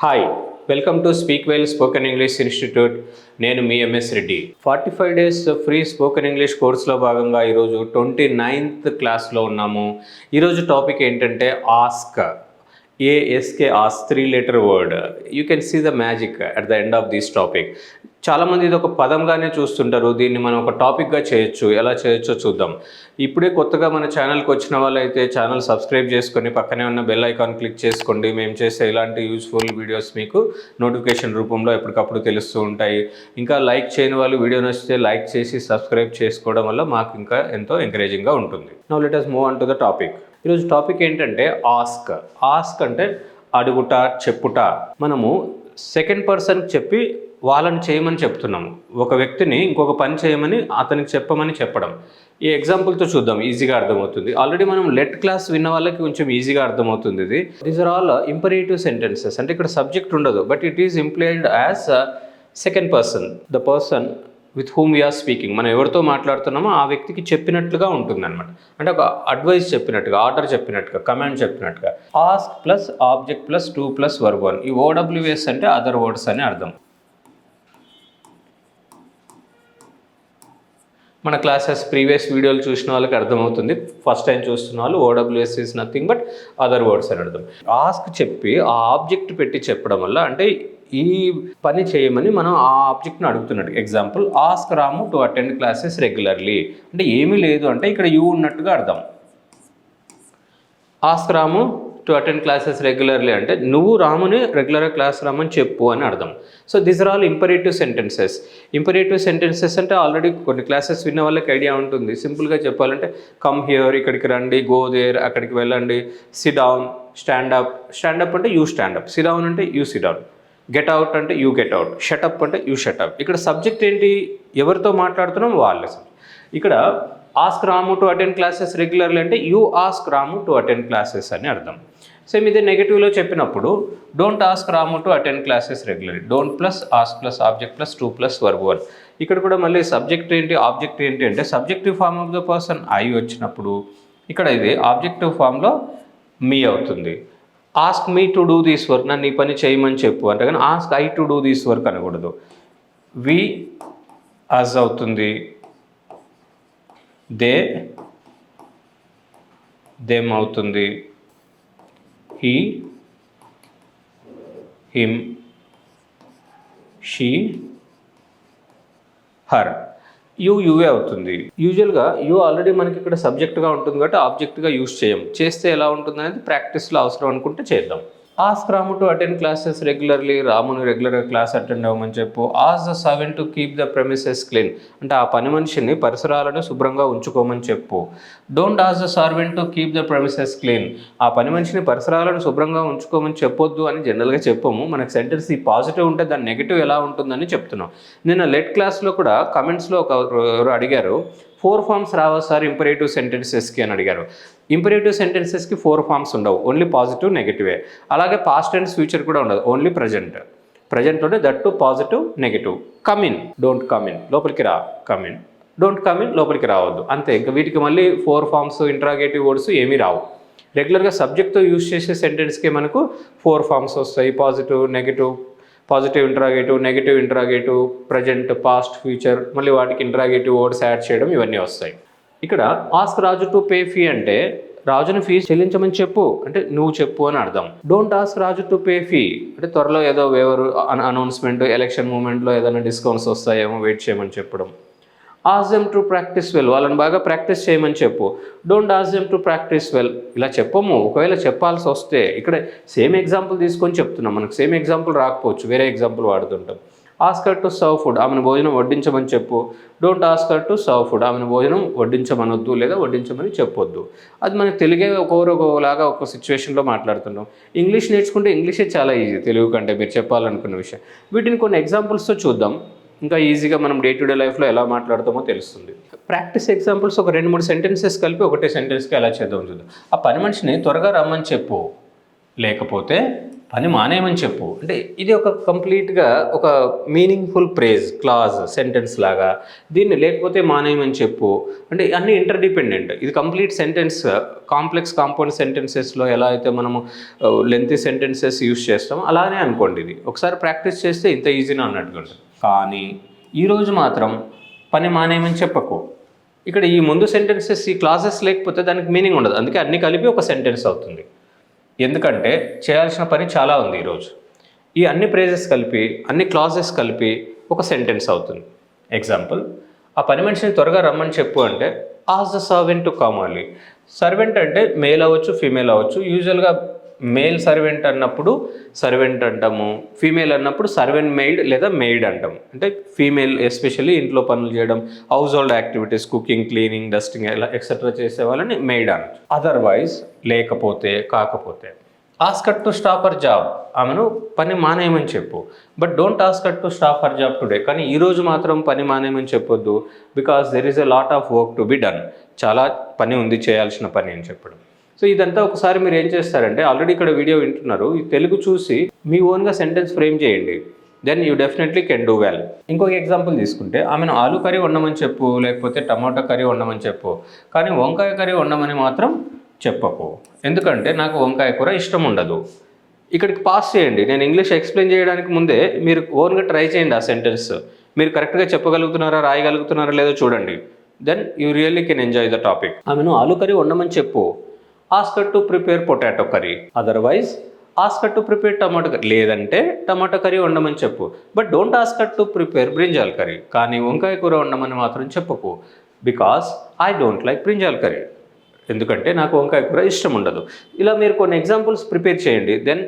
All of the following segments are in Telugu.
Hi, welcome to speak well spoken English institute. నేను మీ MS Reddy. 45 days free spoken English కోర్సులో భాగంగా ఈరోజు 29th క్లాస్లో ఉన్నాము. ఈరోజు టాపిక్ ఏంటంటే ask. A S K ask 3-letter word. You can see the magic at the end of this topic. చాలామంది ఇది ఒక పదంగానే చూస్తుంటారు. దీన్ని మనం ఒక టాపిక్గా చేయొచ్చు. ఎలా చేయొచ్చో చూద్దాం. ఇప్పుడే కొత్తగా మన ఛానల్కి వచ్చిన వాళ్ళైతే ఛానల్ సబ్స్క్రైబ్ చేసుకొని పక్కనే ఉన్న బెల్ ఐకాన్ క్లిక్ చేసుకోండి. మేము చేసే ఇలాంటి యూస్ఫుల్ వీడియోస్ మీకు నోటిఫికేషన్ రూపంలో ఎప్పటికప్పుడు తెలుస్తూ ఉంటాయి. ఇంకా లైక్ చేయని వాళ్ళు వీడియో నచ్చితే లైక్ చేసి సబ్స్క్రైబ్ చేసుకోవడం వల్ల మాకు ఇంకా ఎంతో ఎంకరేజింగ్గా ఉంటుంది. Now let us move on to the topic. ఈరోజు టాపిక్ ఏంటంటే ఆస్క్. ఆస్క్ అంటే అడుగుట, చెప్పుట. మనము సెకండ్ పర్సన్కి చెప్పి వాళ్ళని చేయమని చెప్తున్నాము. ఒక వ్యక్తిని ఇంకొక పని చేయమని అతనికి చెప్పమని చెప్పడం. ఈ ఎగ్జాంపుల్తో చూద్దాం, ఈజీగా అర్థమవుతుంది. ఆల్రెడీ మనం లెట్ క్లాస్ విన్న వాళ్ళకి కొంచెం ఈజీగా అర్థమవుతుంది ఇది. These are all imperative sentences. అంటే ఇక్కడ సబ్జెక్ట్ ఉండదు, but it is implied as second person, the person with whom we are speaking. మనం ఎవరితో మాట్లాడుతున్నామో ఆ వ్యక్తికి చెప్పినట్లుగా ఉంటుంది అనమాట. అంటే ఒక అడ్వైస్ చెప్పినట్టుగా, ఆర్డర్ చెప్పినట్టుగా, కమాండ్ చెప్పినట్టుగా. Ask plus object plus to plus verb one. ఈ ఓడబ్ల్యూఎస్ అంటే అదర్ వర్డ్స్ అని అర్థం. మన క్లాసెస్ ప్రీవియస్ వీడియోలు చూసిన వాళ్ళకి అర్థమవుతుంది. ఫస్ట్ టైం చూస్తున్న వాళ్ళు OWS is nothing but other words అని అర్థం. ఆస్క్ చెప్పి ఆ ఆబ్జెక్ట్ పెట్టి చెప్పడం వల్ల అంటే ఈ పని చేయమని మనం ఆ ఆబ్జెక్ట్ని అడుగుతున్నట్టు. Example, ask Ramu to attend classes regularly. అంటే ఏమీ లేదు అంటే ఇక్కడ యూ ఉన్నట్టుగా అర్థం. Ask Ramu to attend classes regularly అంటే నువ్వు రాముని రెగ్యులర్గా క్లాస్ రామని చెప్పు అని అర్థం. So these are all imperative sentences. Imperative sentences అంటే ఆల్రెడీ కొన్ని క్లాసెస్ విన్న వాళ్ళకి ఐడియా ఉంటుంది. సింపుల్గా చెప్పాలంటే కమ్ హియర్, ఇక్కడికి రండి, గో దేర్, అక్కడికి వెళ్ళండి, సిట్ డౌన్, స్టాండప్. స్టాండప్ అంటే యూ స్టాండప్, సిట్ డౌన్ అంటే you sit down, get out అంటే యూ గెట్ అవుట్, షటప్ అంటే యూ షటప్. ఇక్కడ సబ్జెక్ట్ ఏంటి? ఎవరితో మాట్లాడుతున్నాం వాళ్ళే. ఇక్కడ ask Ramu to attend classes regularly అంటే you ask Ramu to attend classes అని అర్థం. సేమ్ ఇదే నెగిటివ్లో చెప్పినప్పుడు don't ask Ramu to attend classes regularly. Don't plus ask plus object plus to plus verb one. ఇక్కడ కూడా మళ్ళీ సబ్జెక్ట్ ఏంటి, ఆబ్జెక్ట్ ఏంటి అంటే subjective form of the person I వచ్చినప్పుడు ఇక్కడ ఇది ఆబ్జెక్టివ్ ఫామ్లో మీ అవుతుంది. Ask me to do this work, నన్ను ఈ పని చేయమని చెప్పు అంటే కానీ ask I to do this work అనకూడదు. వి అజ్ అవుతుంది, దే దెమ్ అవుతుంది, హీ హిమ్ షీ హర్. యువే అవుతుంది. యూజువల్గా యూ ఆల్రెడీ మనకి ఇక్కడ సబ్జెక్ట్గా ఉంటుంది కాబట్టి ఆబ్జెక్ట్గా యూజ్ చేయం. చేస్తే ఎలా ఉంటుంది అనేది ప్రాక్టీస్లో అవసరం అనుకుంటే చేద్దాం. Ask Ramu to attend classes regularly, రాముని రెగ్యులర్గా క్లాస్ అటెండ్ అవ్వమని చెప్పు. Ask the servant to keep the premises clean అంటే ఆ పని మనిషిని పరిసరాలను శుభ్రంగా ఉంచుకోమని చెప్పు. Don't ask the servant to keep the premises clean, ఆ పని మనిషిని పరిసరాలను శుభ్రంగా ఉంచుకోమని చెప్పొద్దు అని జనరల్గా చెప్పము. మనకు సెంటెన్స్ ఈ పాజిటివ్ ఉంటే దాని నెగిటివ్ ఎలా ఉంటుందని చెప్తున్నాం. నిన్న లెట్ క్లాస్లో కూడా కమెంట్స్లో ఎవరు అడిగారు, 4 ఫార్మ్స్ రావా సార్ ఇంపరేటివ్ సెంటెన్సెస్కి అని అడిగారు. ఇంపరేటివ్ సెంటెన్సెస్కి 4 ఫార్మ్స్ ఉండవు, ఓన్లీ పాజిటివ్, నెగిటివే. అలాగే పాస్ట్ టెన్స్, ఫ్యూచర్ కూడా ఉండదు, ఓన్లీ ప్రజెంట్. ప్రజెంట్లోనే that too positive, negative. Come in, don't come in, లోపలికి రా, కమిన్. డోంట్ కమిన్, లోపలికి రావద్దు. అంతే. ఇంకా వీటికి మళ్ళీ 4 ఫార్మ్స్, ఇంట్రాగేటివ్ వర్డ్స్ ఏమీ రావు. రెగ్యులర్గా సబ్జెక్ట్తో యూజ్ చేసే సెంటెన్స్కి మనకు 4 ఫార్మ్స్ వస్తాయి. Positive, negative, positive interrogative, negative interrogative, present, past, future, మళ్ళీ వాటికి ఇంట్రాగేటివ్ వర్డ్స్ యాడ్ చేయడం, ఇవన్నీ వస్తాయి. ఇక్కడ ask Raju to pay fee అంటే రాజుని ఫీజు చెల్లించమని చెప్పు అంటే నువ్వు చెప్పు అని అర్థం. Don't ask Raju to pay fee అంటే త్వరలో ఏదో వేవరు అనౌన్స్మెంట్, ఎలక్షన్ మూమెంట్లో ఏదైనా డిస్కౌంట్స్ వస్తాయేమో వెయిట్ చేయమని చెప్పడం. Ask them to practice well, వాళ్ళని బాగా ప్రాక్టీస్ చేయమని చెప్పు. Don't ask them to practice well ఇలా చెప్పము. ఒకవేళ చెప్పాల్సి వస్తే ఇక్కడ సేమ్ ఎగ్జాంపుల్ తీసుకొని చెప్తున్నాం. మనకు సేమ్ ఎగ్జాంపుల్ రాకపోవచ్చు, వేరే ఎగ్జాంపుల్ వాడుతుంటాం. Ask her to serve food, ఆమెను భోజనం వడ్డించమని చెప్పు. Don't ask her to serve food, ఆమెను భోజనం వడ్డించమనొద్దు లేదా వడ్డించమని చెప్పొద్దు. అది మనకు తెలుగే ఒకలాగా ఒక సిచ్యువేషన్లో మాట్లాడుతున్నాం. ఇంగ్లీష్ నేర్చుకుంటే ఇంగ్లీషే చాలా ఈజీ తెలుగు కంటే, మీరు చెప్పాలనుకున్న విషయం. వీటిని కొన్ని ఎగ్జాంపుల్స్తో చూద్దాం, ఇంకా ఈజీగా మనం డే టు డే లైఫ్లో ఎలా మాట్లాడతామో తెలుస్తుంది. ప్రాక్టీస్ ఎగ్జాంపుల్స్ ఒక 2-3 సెంటెన్సెస్ కలిపి ఒకటే సెంటెన్స్కి ఎలా చేద్దాం చూద్దాం. ఆ పని మనిషిని త్వరగా రమ్మని చెప్పు, లేకపోతే పని మానేయమని చెప్పు అంటే ఇది ఒక కంప్లీట్గా ఒక మీనింగ్ఫుల్ ప్రేజ్ క్లాజ్ సెంటెన్స్ లాగా. దీన్ని లేకపోతే మానేయమని చెప్పు అంటే అన్నీ ఇంటర్డిపెండెంట్. ఇది కంప్లీట్ సెంటెన్స్ కాంప్లెక్స్ కాంపౌండ్ సెంటెన్సెస్లో ఎలా అయితే మనము లెంతీ సెంటెన్సెస్ యూస్ చేస్తామో అలానే అనుకోండి. ఇది ఒకసారి ప్రాక్టీస్ చేస్తే ఇంత ఈజీనా అన్నట్టుగా ఉంటుంది. కానీ ఈరోజు మాత్రం పని మానేయమని చెప్పకు. ఇక్కడ ఈ ముందు సెంటెన్సెస్ ఈ క్లాసెస్ లేకపోతే దానికి మీనింగ్ ఉండదు. అందుకే అన్నీ కలిపి ఒక సెంటెన్స్ అవుతుంది. ఎందుకంటే చేయాల్సిన పని చాలా ఉంది ఈరోజు. ఈ అన్ని ప్రేజెస్ కలిపి అన్ని క్లాజెస్ కలిపి ఒక సెంటెన్స్ అవుతుంది. ఎగ్జాంపుల్, ఆ పని మనిషిని త్వరగా రమ్మని చెప్పు అంటే ask the servant to come early. Servant అంటే మేల్ అవ్వచ్చు ఫీమేల్ అవ్వచ్చు. యూజువల్గా మేల్ సర్వెంట్ అన్నప్పుడు సర్వెంట్ అంటాము, ఫీమేల్ అన్నప్పుడు సర్వెంట్ మెయిడ్ లేదా మెయిడ్ అంటాము. అంటే ఫీమేల్ ఎస్పెషల్లీ ఇంట్లో పనులు చేయడం, household activities, cooking, cleaning, dusting ఇలా ఎక్సెట్రా చేసే వాళ్ళని మెయిడ్ అనొచ్చు. అదర్వైజ్ లేకపోతే కాకపోతే ask her to stop her job. ఆమెను పని మానేయమని చెప్పు. But don't ask her to stop her job today. కానీ ఈరోజు మాత్రం పని మానేయమని చెప్పొద్దు. Because there is a lot of work to be done. చాలా పని ఉంది, చేయాల్సిన పని అని చెప్పడం. సో ఇదంతా ఒకసారి మీరు ఏం చేస్తారంటే, ఆల్రెడీ ఇక్కడ వీడియో వింటున్నారు, ఈ తెలుగు చూసి మీ ఓన్గా సెంటెన్స్ ఫ్రేమ్ చేయండి. Then you definitely can do well. ఇంకొక ఎగ్జాంపుల్ తీసుకుంటే, ఆమెను ఆలు కర్రీ వండమని చెప్పు, లేకపోతే టమాటో కర్రీ వండమని చెప్పు, కానీ వంకాయ కర్రీ వండమని మాత్రం చెప్పకు. ఎందుకంటే నాకు వంకాయ కూర ఇష్టం ఉండదు. ఇక్కడికి పాస్ చేయండి. నేను ఇంగ్లీష్ ఎక్స్ప్లెయిన్ చేయడానికి ముందే మీరు ఓన్గా ట్రై చేయండి. ఆ సెంటెన్స్ మీరు కరెక్ట్గా చెప్పగలుగుతున్నారా, రాయగలుగుతున్నారా లేదో చూడండి. Then you really can enjoy the topic. ఆమెను ఆలు కర్రీ వండమని చెప్పు. Ask her to prepare potato curry. Otherwise ask her to prepare tomato curry. లేదంటే టమాటో కర్రీ వండమని చెప్పు. But don't ask her to prepare brinjal curry. కానీ వంకాయ కూర వండమని మాత్రం చెప్పకు. Because I don't like brinjal curry. ఎందుకంటే నాకు వంకాయ కూర ఇష్టం ఉండదు. ఇలా మీరు కొన్ని ఎగ్జాంపుల్స్ ప్రిపేర్ చేయండి. దెన్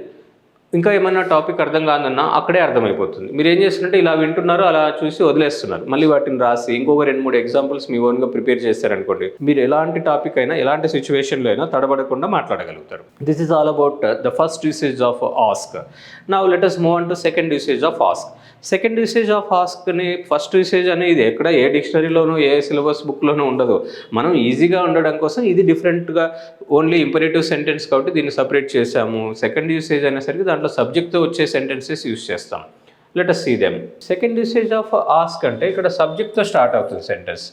ఇంకా ఏమన్నా టాపిక్ అర్థం కాదన్నా అక్కడే అర్థమైపోతుంది. మీరు ఏం చేస్తున్నారంటే ఇలా వింటున్నారు, అలా చూసి వదిలేస్తున్నారు. మళ్ళీ వాటిని రాసి ఇంకొక 2-3 ఎగ్జాంపుల్స్ మీ ఓన్గా ప్రిపేర్ చేస్తారనుకోండి, మీరు ఎలాంటి టాపిక్ అయినా ఎలాంటి సిచ్యువేషన్లో అయినా తడబడకుండా మాట్లాడగలుగుతారు. This is all about the first usage of ask. Now let us move on to second usage of ask. Second usage of ఆస్క్ని ఫస్ట్ యూసేజ్ అనేది ఎక్కడ ఏ డిక్షనరీలోనూ ఏ సిలబస్ బుక్లోనూ ఉండదు. మనం ఈజీగా ఉండడం కోసం ఇది డిఫరెంట్గా ఓన్లీ ఇంపరేటివ్ సెంటెన్స్ కాబట్టి దీన్ని సపరేట్ చేసాము. సెకండ్ యూసేజ్ అనేసరికి దాంట్లో సబ్జెక్ట్తో వచ్చే సెంటెన్సెస్ యూస్ చేస్తాం. Let us see them. Second usage of ask అంటే ఇక్కడ సబ్జెక్ట్తో స్టార్ట్ అవుతుంది సెంటెన్స్.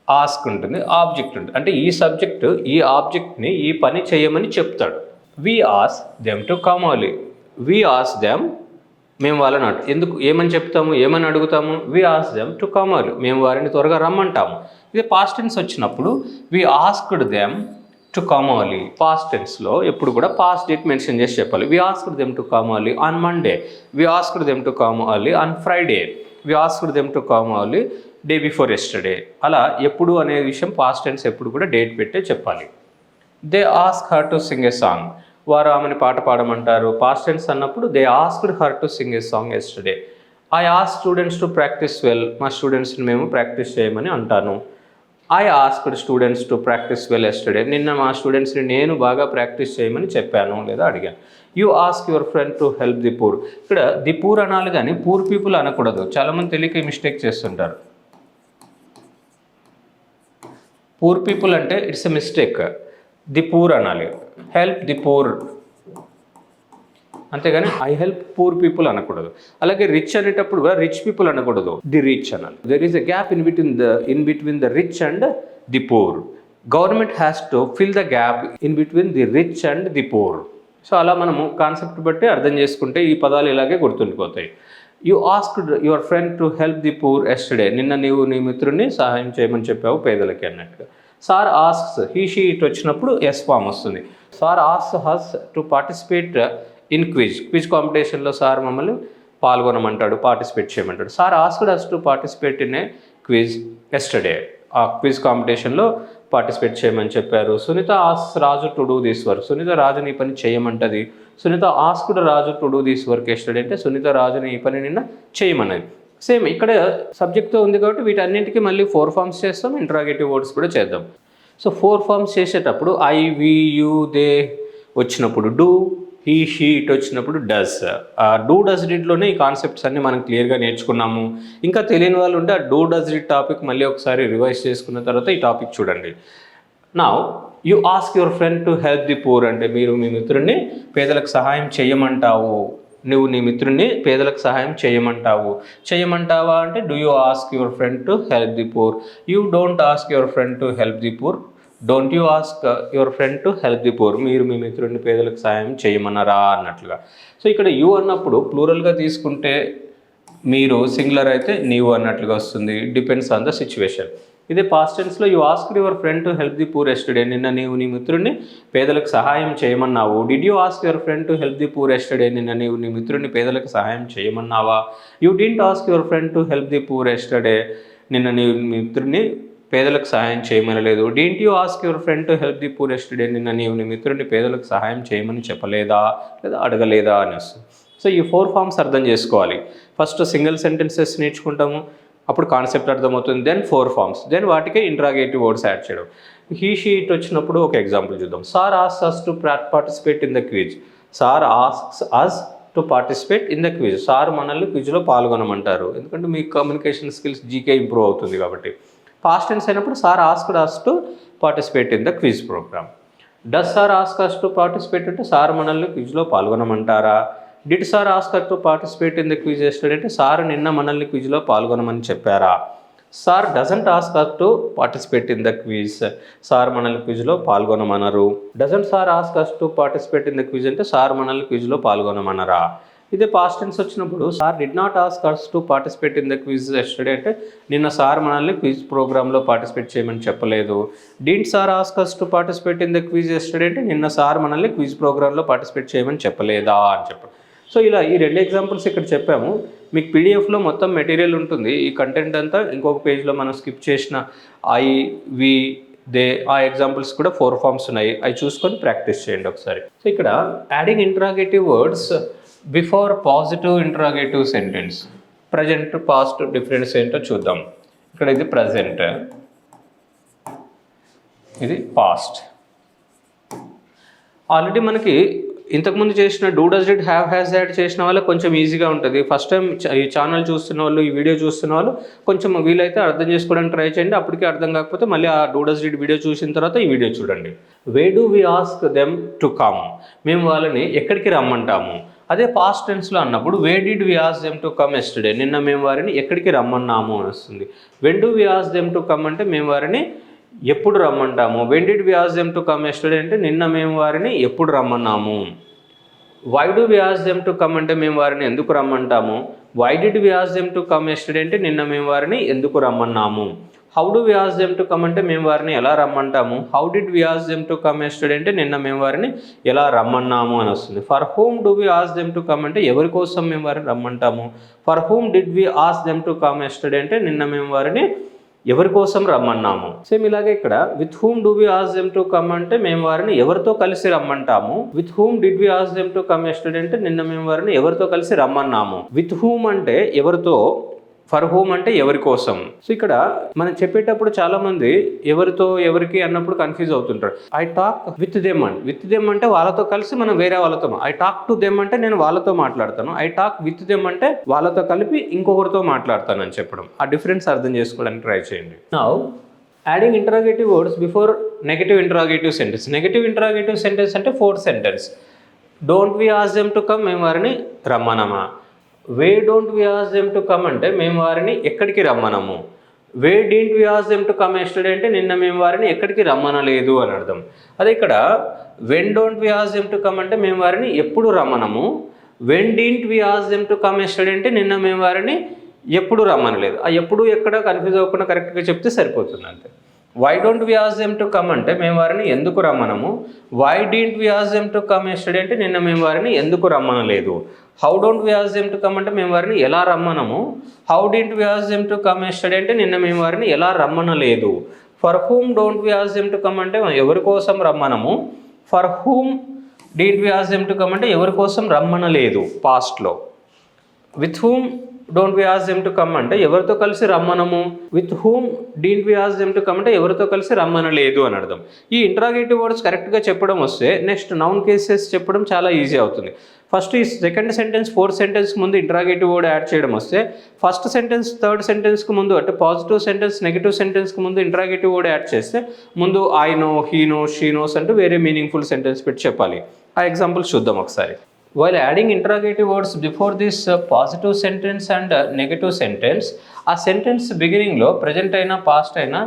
ఆస్క్ ఉంటుంది, ఆబ్జెక్ట్ ఉంటుంది. అంటే ఈ సబ్జెక్టు ఈ ఆబ్జెక్ట్ని ఈ పని చేయమని చెప్తాడు. We ask them to come early. We ask them, మేము వాళ్ళని ఎందుకు ఏమని చెప్తాము, ఏమని అడుగుతాము? We ask them to come early. మేము వారిని త్వరగా రమ్మంటాము. ఇది పాస్ట్ టెన్స్ వచ్చినప్పుడు we asked them to come early. Past టెన్స్లో ఎప్పుడు కూడా పాస్ట్ డేట్ మెన్షన్ చేసి చెప్పాలి. We asked them to come early on Monday. We asked them to come early on Friday. We asked them to come early day before yesterday. అలా ఎప్పుడు అనే విషయం పాస్ట్ టెన్స్ ఎప్పుడు కూడా డేట్ పెట్టే చెప్పాలి. They ask her to sing A song. వారు ఆమెను పాట పాడమంటారు. పాస్ట్ టెన్స్ అన్నప్పుడు they asked her to sing A song yesterday. I ask students to practice well. మా స్టూడెంట్స్ని మేము ప్రాక్టీస్ చేయమని అంటాను. I asked students to practice well yesterday. నిన్న మా స్టూడెంట్స్ని నేను బాగా ప్రాక్టీస్ చేయమని చెప్పాను లేదా అడిగాను. You ask your friend to help the poor. ఇక్కడ ది పూర్ అనాలి కానీ పూర్ పీపుల్ అనకూడదు. చాలామంది తెలియక మిస్టేక్ చేస్తుంటారు. పూర్ పీపుల్ అంటే it's a mistake. The poor అనాలి, హెల్ప్ ది పూర్, అంతేగాని ఐ హెల్ప్ పూర్ పీపుల్ అనకూడదు. అలాగే రిచ్ అనేటప్పుడు కూడా రిచ్ పీపుల్ అనకూడదు, ది రిచ్ అనాలి. There is a gap in between the rich and the poor. Government has to fill the gap in between the rich and the poor. So అలా మనము కాన్సెప్ట్ బట్టి అర్థం చేసుకుంటే ఈ పదాలు ఇలాగే గుర్తుండిపోతాయి. You asked your friend to help the poor yesterday. నిన్న నీవు నీ మిత్రుడిని సహాయం చేయమని చెప్పావు పేదలకి అన్నట్టుగా. Sir asks, he she it వచ్చినప్పుడు ఎస్ ఫామ్ వస్తుంది. Sir asks us to participate in quiz కాంపిటీషన్లో సార్ మమ్మల్ని పాల్గొనమంటాడు, పార్టిసిపేట్ చేయమంటాడు. Sir asked us to participate in a quiz yesterday. ఆ క్విజ్ కాంపిటీషన్లో పార్టిసిపేట్ చేయమని చెప్పారు. Sunitha asks Raju to do this work. Sunitha రాజుని ఈ పని చేయమంటది. Sunitha asked Raju to do this work yesterday అంటే సునీత రాజుని ఈ పని నిన్న చేయమన్నది. సేమ్ ఇక్కడ సబ్జెక్ట్తో ఉంది కాబట్టి వీటన్నింటికి మళ్ళీ 4 ఫార్మ్స్ చేస్తాం, ఇంట్రాగేటివ్ వర్డ్స్ కూడా చేద్దాం. సో 4 ఫార్మ్స్ చేసేటప్పుడు ఐ, వి, యూ, దే వచ్చినప్పుడు డూ, హీ, షీ, ఇట్ వచ్చినప్పుడు డస్. ఆ డూ డస్ డిడ్లోనే ఈ కాన్సెప్ట్స్ అన్నీ మనం క్లియర్గా నేర్చుకున్నాము. ఇంకా తెలియని వాళ్ళు ఉంటే ఆ డూ డస్ డిడ్ టాపిక్ మళ్ళీ ఒకసారి రివైజ్ చేసుకున్న తర్వాత ఈ టాపిక్ చూడండి. నా you ask your friend to help the poor అంటే మీరు మీ మిత్రుడిని పేదలకు సహాయం చేయమంటావు. నువ్వు నీ మిత్రుడిని పేదలకు సహాయం చేయమంటావా అంటే do you ask your friend to help the poor. You don't ask your friend to help the poor. Don't you ask your friend to help the poor. మీరు మీ మిత్రుడిని పేదలకు సహాయం చేయమన్నారా అన్నట్లుగా. సో ఇక్కడ యూ అన్నప్పుడు ప్లూరల్గా తీసుకుంటే మీరు, సింగులర్ అయితే నీవు అన్నట్లుగా వస్తుంది. Depends on the situation. ఇదే పాస్ట్ టెన్స్లో you asked your friend to help the poor yesterday. నిన్న నీవు నీ మిత్రుడిని పేదలకు సహాయం చేయమన్నావు. Did you ask your friend to help the poor yesterday. నిన్న నీవు నీ మిత్రుడిని పేదలకు సహాయం చేయమన్నావా. You didn't ask your friend to help the poor yesterday. నిన్న నీవు మిత్రుడిని పేదలకు సహాయం చేయమనలేదు. Didn't you ask your friend to help the poor yesterday. నిన్న నీవు నీ మిత్రుడిని పేదలకు సహాయం చేయమని చెప్పలేదా లేదా అడగలేదా అని వస్తుంది. సో ఈ 4 ఫార్మ్స్ అర్థం చేసుకోవాలి. ఫస్ట్ సింగిల్ సెంటెన్సెస్ నేర్చుకుంటాము, అప్పుడు కాన్సెప్ట్ అర్థమవుతుంది. దెన్ 4 ఫార్మ్స్, దెన్ వాటికే ఇంట్రాగేటివ్ వర్డ్స్ యాడ్ చేయడం. హీ షీ ఇట్ వచ్చినప్పుడు ఒక ఎగ్జాంపుల్ చూద్దాం. Sir asks us to participate in the quiz. Sir asks us to participate in the quiz. Sir మనల్ని క్విజ్లో పాల్గొనమంటారు. ఎందుకంటే మీ కమ్యూనికేషన్ స్కిల్స్ జీకే ఇంప్రూవ్ అవుతుంది కాబట్టి. పాస్ట్ టెన్స్ అయినప్పుడు sir asked us to participate in the quiz program. Does sir ask us to participate అంటే సార్ మనల్ని క్విజ్లో పాల్గొనమంటారా. Did sir ask to participate in the quiz yesterday అంటే సార్ నిన్న మనల్ని క్విజ్లో పాల్గొనమని చెప్పారా. Sir doesn't ask to participate in the quiz. Sir మనల్ని క్విజ్లో పాల్గొనమనరు. Doesn't sir ask to participate in the quiz అంటే సార్ మనల్ని క్విజ్లో పాల్గొనమనరా. ఇదే పాస్ట్ టెన్స్ వచ్చినప్పుడు sir did not ask to participate in the quiz yesterday అంటే నిన్న సార్ మనల్ని క్విజ్ ప్రోగ్రాంలో పార్టిసిపేట్ చేయమని చెప్పలేదు. Didn't sir ask to participate in the quiz yesterday అంటే నిన్న సార్ మనల్ని క్విజ్ ప్రోగ్రాంలో పార్టిసిపేట్ చేయమని చెప్పలేదా అని చెప్పారు. సో ఇలా ఈ 2 ఎగ్జాంపుల్స్ ఇక్కడ చెప్పాము. మీకు పీడిఎఫ్లో మొత్తం మెటీరియల్ ఉంటుంది. ఈ కంటెంట్ అంతా ఇంకొక పేజ్లో మనం స్కిప్ చేసిన ఐ, వి, దే ఆ ఎగ్జాంపుల్స్ కూడా 4 ఫార్మ్స్ ఉన్నాయి. అవి చూసుకొని ప్రాక్టీస్ చేయండి ఒకసారి. సో ఇక్కడ adding interrogative words before positive interrogative sentence. Present past difference ఏంటో చూద్దాం. ఇక్కడ ఇది ప్రజెంట్, ఇది పాస్ట్. ఆల్రెడీ మనకి ఇంతకుముందు చేసిన do does did have has had చేసిన వాళ్ళకి కొంచెం ఈజీగా ఉంటుంది. ఫస్ట్ టైం ఈ ఛానల్ చూస్తున్న వాళ్ళు, ఈ వీడియో చూస్తున్న వాళ్ళు కొంచెం వీలైతే అర్థం చేసుకోవడానికి ట్రై చేయండి. అప్పటికే అర్థం కాకపోతే మళ్ళీ ఆ డూ డస్ డిడ్ వీడియో చూసిన తర్వాత ఈ వీడియో చూడండి. Where do we ask them to come. మేము వాళ్ళని ఎక్కడికి రమ్మంటాము. అదే పాస్ట్ టెన్స్లో అన్నప్పుడు where did we ask them to come yesterday. నిన్న మేము వారిని ఎక్కడికి రమ్మన్నాము అని వస్తుంది. When do we ask them to come అంటే మేము వారిని ఎప్పుడు రమ్మంటాము. When did we ask them to come yesterday అంటే నిన్న మేము వారిని ఎప్పుడు రమ్మన్నాము. Why do we ask them to come అంటే మేము వారిని ఎందుకు రమ్మంటాము. Why did we ask them to come yesterday అంటే నిన్న మేము వారిని ఎందుకు రమ్మన్నాము. How do we ask them to come అంటే మేము వారిని ఎలా రమ్మంటాము. How did we ask them to come yesterday అంటే నిన్న మేము వారిని ఎలా రమ్మన్నాము అని వస్తుంది. For whom do we ask them to come అంటే ఎవరి కోసం మేము వారిని రమ్మంటాము. For whom did we ask them to come yesterday అంటే నిన్న మేము వారిని ఎవరి కోసం రమ్మన్నాము. సేమ్ ఇలాగే ఇక్కడ with whom do we ask them to come అంటే మేము వారిని ఎవరితో కలిసి రమ్మంటాము. With whom did we ask them to come yesterday అంటే నిన్న మేము వారిని ఎవరితో కలిసి రమ్మన్నాము. విత్ హూమ్ అంటే ఎవరితో, ఫర్ హూమ్ అంటే ఎవరి కోసం. సో ఇక్కడ మనం చెప్పేటప్పుడు చాలామంది ఎవరితో ఎవరికి అన్నప్పుడు కన్ఫ్యూజ్ అవుతుంటారు. ఐ టాక్ విత్ దెమ్ అంటే వాళ్ళతో కలిసి మనం వేరే వాళ్ళతో. ఐ టాక్ టు దెమ్ అంటే నేను వాళ్ళతో మాట్లాడతాను. ఐ టాక్ విత్ దెమ్ అంటే వాళ్ళతో కలిపి ఇంకొకరితో మాట్లాడతాను అని చెప్పడం. ఆ డిఫరెన్స్ అర్థం చేసుకోవడానికి ట్రై చేయండి. Now adding interrogative words before negative interrogative sentence. Negative interrogative sentence అంటే 4th sentence. Don't we ask them to come మేము వారిని రమ్మనమా. Where don't we ask them to come అంటే మేము వారిని ఎక్కడికి రమ్మనము. Where didn't we ask them to come yesterday అంటే నిన్న మేము వారిని ఎక్కడికి రమ్మనలేదు అని అర్థం. అదే ఇక్కడ when don't we ask them to come అంటే మేము వారిని ఎప్పుడు రమ్మనము. When didn't we ask them to come yesterday అంటే నిన్న మేము వారిని ఎప్పుడు రమ్మనలేదు. ఆ ఎప్పుడు ఎక్కడ కన్ఫ్యూజ్ అవ్వకుండా కరెక్ట్గా చెప్తే సరిపోతుంది అంతే. Why don't we ask them to come అంటే మేము వారిని ఎందుకు రమ్మనము. Why didn't we ask them to come yesterday అంటే నిన్న మేము వారిని ఎందుకు రమ్మనలేదు. How don't we ask them to come అంటే మేము వారిని ఎలా రమ్మనము. How didn't we ask them to come yesterday అంటే నిన్న మేము వారిని ఎలా రమ్మనలేదు. For whom don't we ask them to come అంటే ఎవరి కోసం రమ్మనము. For whom didn't we ask them to come అంటే ఎవరి కోసం రమ్మనలేదు పాస్ట్లో. With whom don't we ask them to come అంటే ఎవరితో కలిసి రమ్మనము. With whom didn't we ask them to come అంటే ఎవరితో కలిసి రమ్మనలేదు అని అర్థం. ఈ ఇంట్రాగేటివ్ వర్డ్స్ కరెక్ట్గా చెప్పడం వస్తే నెక్స్ట్ నౌన్ కేసెస్ చెప్పడం చాలా ఈజీ అవుతుంది. ఫస్ట్ ఈ సెకండ్ సెంటెన్స్ ఫోర్త్ సెంటెన్స్కి ముందు ఇంట్రాగేటివ్ వర్డ్ యాడ్ చేయడం వస్తే ఫస్ట్ సెంటెన్స్ థర్డ్ సెంటెన్స్కి ముందు అంటే పాజిటివ్ సెంటెన్స్ నెగిటివ్ సెంటెన్స్కి ముందు ఇంట్రాగేటివ్ వర్డ్ యాడ్ చేస్తే ముందు I know, he knows, she knows అంటూ వేరే మీనింగ్ఫుల్ సెంటెన్స్ పెట్టి చెప్పాలి. ఆ ఎగ్జాంపుల్స్ చూద్దాం ఒకసారి. While adding interrogative words before this positive sentence and negative sentence, ఆ సెంటెన్స్ బిగినింగ్లో ప్రజెంట్ అయినా పాస్ట్ అయినా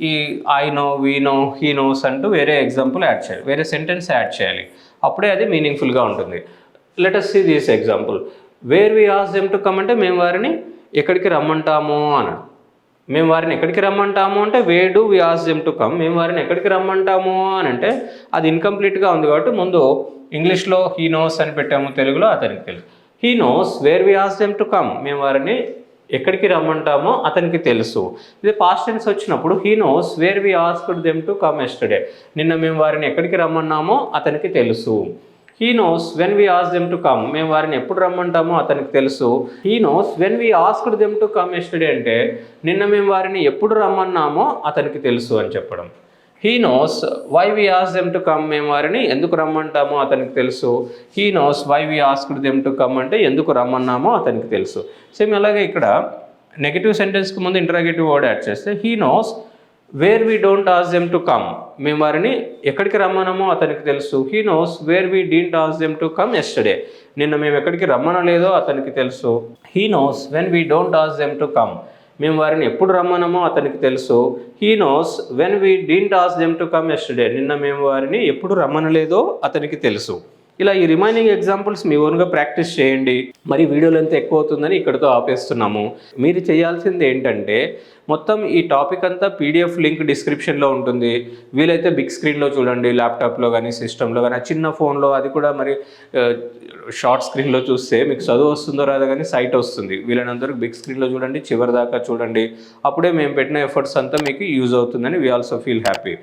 ఈ I know, we know, he knows అంటూ వేరే ఎగ్జాంపుల్ యాడ్ చేయాలి, వేరే సెంటెన్స్ యాడ్ చేయాలి. అప్పుడే అది మీనింగ్ఫుల్గా ఉంటుంది. Let us see this example. Where we ask them to come అంటే మేము వారిని ఎక్కడికి రమ్మంటాము అని. మేము వారిని ఎక్కడికి రమ్మంటాము అంటే where do we ask them to come, మేము వారిని ఎక్కడికి రమ్మంటాము అని అంటే అది ఇన్కంప్లీట్గా ఉంది కాబట్టి ముందు ఇంగ్లీష్లో హీ నోస్ అని పెట్టాము, తెలుగులో అతనికి తెలుసు. He knows where we ask them to come, మేము వారిని ఎక్కడికి రమ్మంటామో అతనికి తెలుసు. ఇది పాస్ట్ టెన్స్ వచ్చినప్పుడు he knows where we asked them to come yesterday, నిన్న మేము వారిని ఎక్కడికి రమ్మన్నామో అతనికి తెలుసు. He knows when we ask them to come, మేము వారిని ఎప్పుడు రమ్మంటామో అతనికి తెలుసు. He knows when we asked them to come yesterday అంటే నిన్న మేము వారిని ఎప్పుడు రమ్మన్నామో అతనికి తెలుసు అని చెప్పడం. He knows why we ask them to come, మేము వారిని ఎందుకు రమ్మంటామో అతనికి తెలుసు. He knows why we asked them to come అంటే ఎందుకు రమ్మన్నామో అతనికి తెలుసు. సేమ్ అలాగే ఇక్కడ నెగిటివ్ సెంటెన్స్కి ముందు ఇంటరాగేటివ్ వర్డ్ యాడ్ చేస్తే he knows where we don't ask them to come, మేము వారిని ఎక్కడికి రమ్మనమో అతనికి తెలుసు. He knows where we didn't ask them to come yesterday, నిన్న మేము ఎక్కడికి రమ్మనలేదో అతనికి తెలుసు. He knows when we don't ask them to come, మేము వారిని ఎప్పుడు రమ్మనమో అతనికి తెలుసు. He knows when we didn't ask them to come yesterday, నిన్న మేము వారిని ఎప్పుడు రమ్మనలేదో అతనికి తెలుసు. ఇలా ఈ రిమైనింగ్ ఎగ్జాంపుల్స్ మీ ఓన్గా ప్రాక్టీస్ చేయండి. మరి వీడియో లెంత్ ఎక్కువ అవుతుందని ఇక్కడితో ఆపేస్తున్నాము. మీరు చేయాల్సింది ఏంటంటే మొత్తం ఈ టాపిక్ అంతా పీడిఎఫ్ లింక్ డిస్క్రిప్షన్లో ఉంటుంది. వీలైతే బిగ్ స్క్రీన్లో చూడండి, ల్యాప్టాప్లో కానీ సిస్టంలో కానీ, చిన్న ఫోన్లో అది కూడా మరి షార్ట్ స్క్రీన్లో చూస్తే మీకు చదువు వస్తుందో రాదో కానీ సైట్ వస్తుంది. వీలైనంతవరకు బిగ్ స్క్రీన్లో చూడండి, చివరి దాకా చూడండి. అప్పుడే మేము పెట్టిన ఎఫర్ట్స్ అంతా మీకు యూజ్ అవుతుందని వీ ఆల్సో ఫీల్ హ్యాపీ.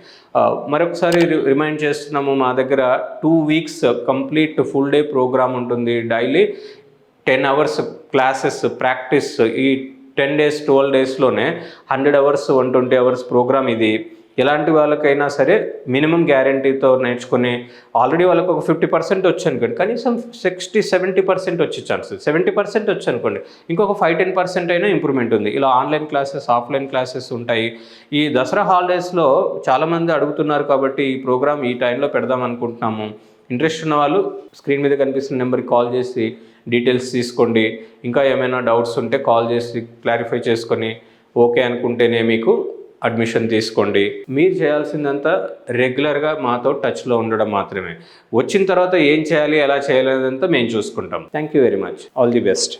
మరొకసారి రిమైండ్ చేస్తున్నాము, మా దగ్గర 2 weeks complete full day program ఉంటుంది. Daily 10 hours classes practice. ఈ 10 days 12 daysలోనే 100 hours 120 hours ప్రోగ్రామ్ ఇది. ఎలాంటి వాళ్ళకైనా సరే మినిమం గ్యారంటీతో నేర్చుకుని ఆల్రెడీ వాళ్ళకి ఒక 50% వచ్చి అనుకోండి, కనీసం 60-70% వచ్చే ఛాన్సెస్. 70% వచ్చి అనుకోండి, ఇంకొక 5-10% అయినా ఇంప్రూవ్మెంట్ ఉంది. ఇలా ఆన్లైన్ క్లాసెస్, ఆఫ్లైన్ క్లాసెస్ ఉంటాయి. ఈ దసరా హాలిడేస్లో చాలామంది అడుగుతున్నారు కాబట్టి ఈ ప్రోగ్రామ్ ఈ టైంలో పెడదాం అనుకుంటున్నాము. ఇంట్రెస్ట్ ఉన్న వాళ్ళు స్క్రీన్ మీద కనిపిస్తున్న నెంబర్కి కాల్ చేసి డీటెయిల్స్ తీసుకోండి. ఇంకా ఏమైనా డౌట్స్ ఉంటే కాల్ చేసి క్లారిఫై చేసుకొని ఓకే అనుకుంటేనే మీకు అడ్మిషన్ తీసుకోండి. మీరు చేయాల్సిందంతా రెగ్యులర్గా మాతో టచ్లో ఉండడం మాత్రమే. వచ్చిన తర్వాత ఏం చేయాలి, ఎలా చేయాలి అదంతా మేము చూసుకుంటాం. Thank you very much. All the best.